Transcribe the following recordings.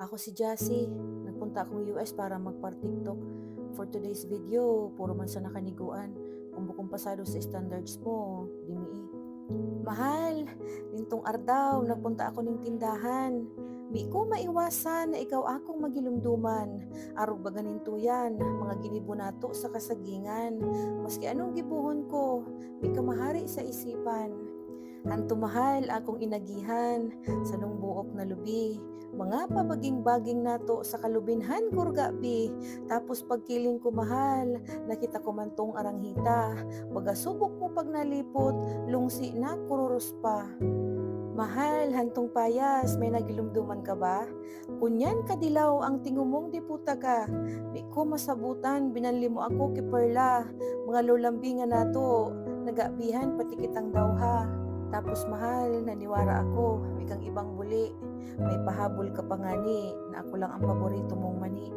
Ako si Jassy. Nagpunta akong US para magpar-TikTok. For today's video, puro man sa nakaniguan. Kumbukong pasado sa standards mo, dimi. Mahal, nintong ardaw, nagpunta ako ning tindahan. Di ko maiwasan na ikaw akong magilumduman. Arog ba ganinto yan, mga ginibunato sa kasagingan. Maski anong gibuhon ko, di ka mahari sa isipan. Hanto mahal akong inagihan sa nung buok na lubi. Mga pabaging-baging nato sa kalubinhan kurgabi. Tapos pagkiling ko mahal, nakita ko man tong aranghita. Bagasubok mo pag nalipot, lungsi na kururos pa. Mahal, hantong payas, may nagilumduman ka ba? Kunyan kadilaw ang tingumong diputa ka. Di ko masabutan, binanli mo ako kiperla. Mga lulambingan nato, nagabihan pati kitang dawha. Tapos mahal, naniwara ako, may kang ibang buli. May pahabol ka pa ngani, na ako lang ang paborito mong mani.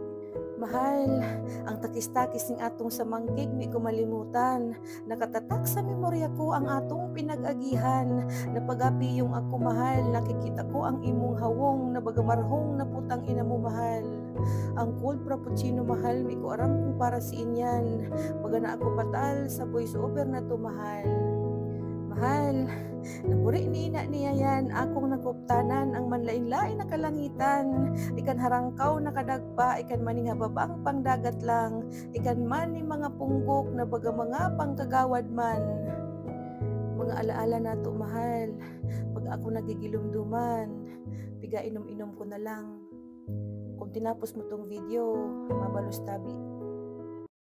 Mahal, ang takis-takis ning atong sa mangkig mi ko malimutan. Nakatatak sa memorya ko ang atong pinag-agihan. Napagapi yung ako mahal, nakikita ko ang imong hawong na bagamarhong na putang ina mo mahal. Ang cold frappuccino mahal, mi ko aram kung para si inyan. Baga na ako patal sa voice over na to mahal. Mahal, naburi ni ina niya yan, akong naguptanan ang manlain-lain na kalangitan. Ikan harangkaw na kadagpa, ikan maning hababang pangdagat lang, ikan man ni mga punggok na baga mga pangkagawad man. Mga alaala na to mahal, pag ako nagigilumduman, piga inom-inom ko na lang. Kung tinapos mo tong video, mabalos tabi.